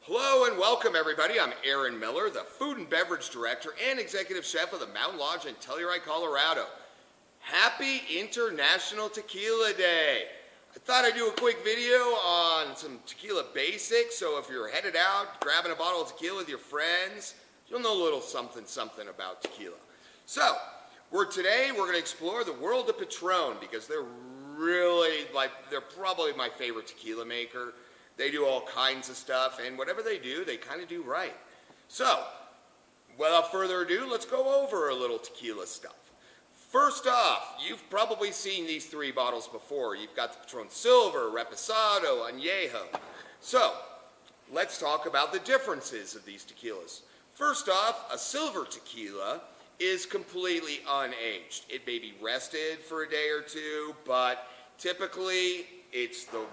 Hello and welcome everybody. I'm Aaron Miller, the Food and Beverage Director and Executive Chef of the Mountain Lodge in Telluride, Colorado. Happy International Tequila Day. I thought I'd do a quick video on some tequila basics, so if you're headed out grabbing a bottle of tequila with your friends, you'll know a little something about tequila. So, today we're going to explore the world of Patron because they're probably my favorite tequila maker. They do all kinds of stuff, and whatever they do, they kind of do right. So, without further ado, let's go over a little tequila stuff. First off, you've probably seen these three bottles before. You've got the Patron Silver, Reposado, Añejo. So, let's talk about the differences of these tequilas. First off, a silver tequila is completely unaged. It may be rested for a day or two, but typically it's the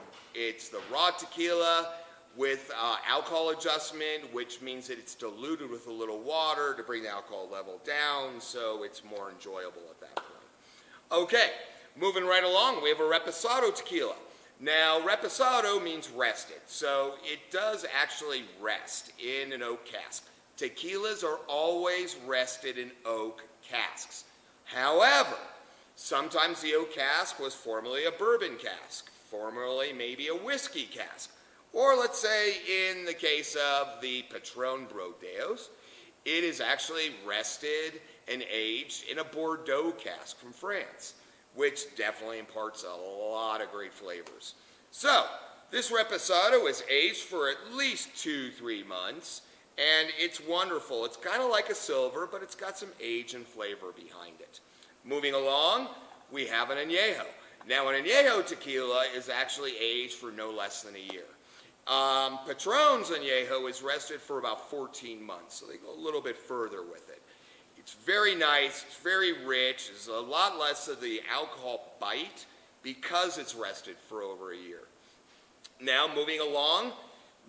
raw tequila with alcohol adjustment, which means that it's diluted with a little water to bring the alcohol level down, so it's more enjoyable at that point. Okay, moving right along, we have a Reposado tequila. Now, Reposado means rested, so it does actually rest in an oak cask. Tequilas are always rested in oak casks. However, sometimes the oak cask was formerly a bourbon cask, formerly maybe a whiskey cask, or let's say in the case of the Patron Brodeos, it is actually rested and aged in a Bordeaux cask from France, which definitely imparts a lot of great flavors. So, this Reposado is aged for at least 2-3 months, and it's wonderful. It's kind of like a silver, but it's got some age and flavor behind it. Moving along, we have an Añejo. Now, an Añejo tequila is actually aged for no less than a year. Patron's Añejo is rested for about 14 months, so they go a little bit further with it. It's very nice, it's very rich, there's a lot less of the alcohol bite because it's rested for over a year. Now, moving along,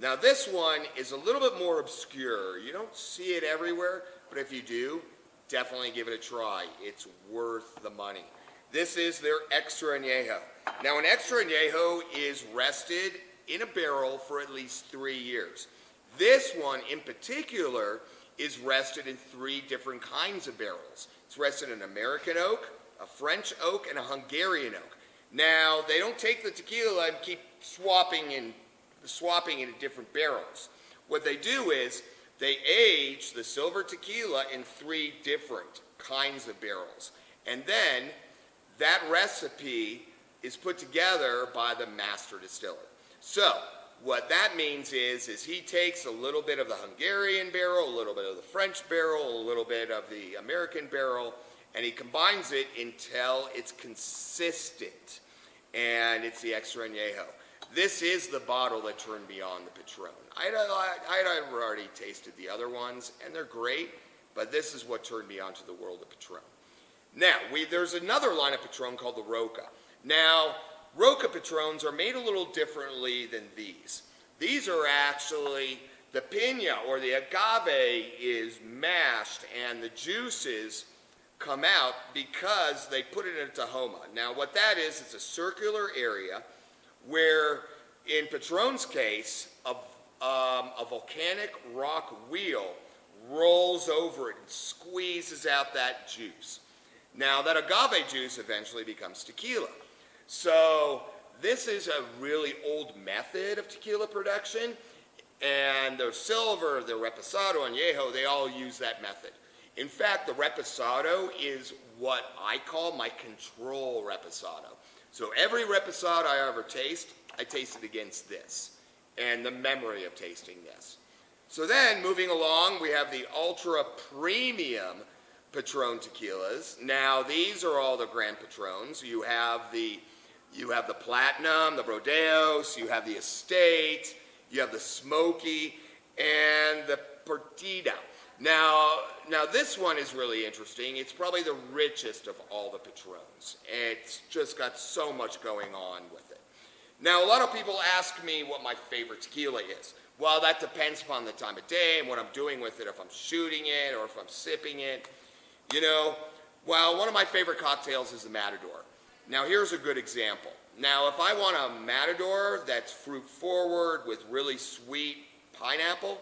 now this one is a little bit more obscure. You don't see it everywhere, but if you do, definitely give it a try. It's worth the money. This is their Extra Añejo. Now, an Extra Añejo is rested in a barrel for at least 3 years. This one in particular is rested in 3 different kinds of barrels. It's rested in American oak, a French oak, and a Hungarian oak. Now, they don't take the tequila and keep swapping into different barrels. What they do is they age the silver tequila in 3 different kinds of barrels. And then that recipe is put together by the master distiller. So, what that means is he takes a little bit of the Hungarian barrel, a little bit of the French barrel, a little bit of the American barrel, and he combines it until it's consistent. And it's the Extra Añejo. This is the bottle that turned me on the Patron. I'd already tasted the other ones, and they're great, but this is what turned me on to the world of Patron. Now, there's another line of Patron called the Roca. Now, Roca Patrons are made a little differently than these. These are actually, the piña or the agave is mashed and the juices come out because they put it in a Tahoma. Now, what that is, it's a circular area where, in Patron's case, a volcanic rock wheel rolls over it and squeezes out that juice. Now, that agave juice eventually becomes tequila. So, this is a really old method of tequila production, and the Silver, the Reposado, Añejo, they all use that method. In fact, the Reposado is what I call my control Reposado. So every Reposado I ever taste, I taste it against this, and the memory of tasting this. So then, moving along, we have the ultra premium Patron tequilas. Now, these are all the Grand Patrons. You have the Platinum, the Brodeos, you have the Estate, you have the Smoky, and the Partida. Now this one is really interesting. It's probably the richest of all the Patrons. It's just got so much going on with it. Now, a lot of people ask me what my favorite tequila is. Well, that depends upon the time of day and what I'm doing with it, if I'm shooting it or if I'm sipping it. You know, well, one of my favorite cocktails is the Matador. Now, here's a good example. Now, if I want a Matador that's fruit forward with really sweet pineapple,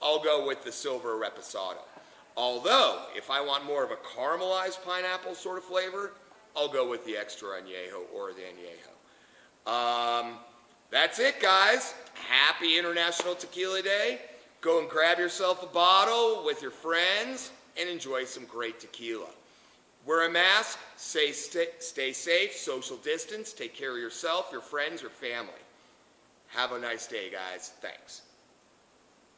I'll go with the Silver Reposado. Although, if I want more of a caramelized pineapple sort of flavor, I'll go with the Extra Añejo or the Añejo. That's it, guys. Happy International Tequila Day. Go and grab yourself a bottle with your friends and enjoy some great tequila. Wear a mask, stay safe, social distance, take care of yourself, your friends, your family. Have a nice day, guys. Thanks.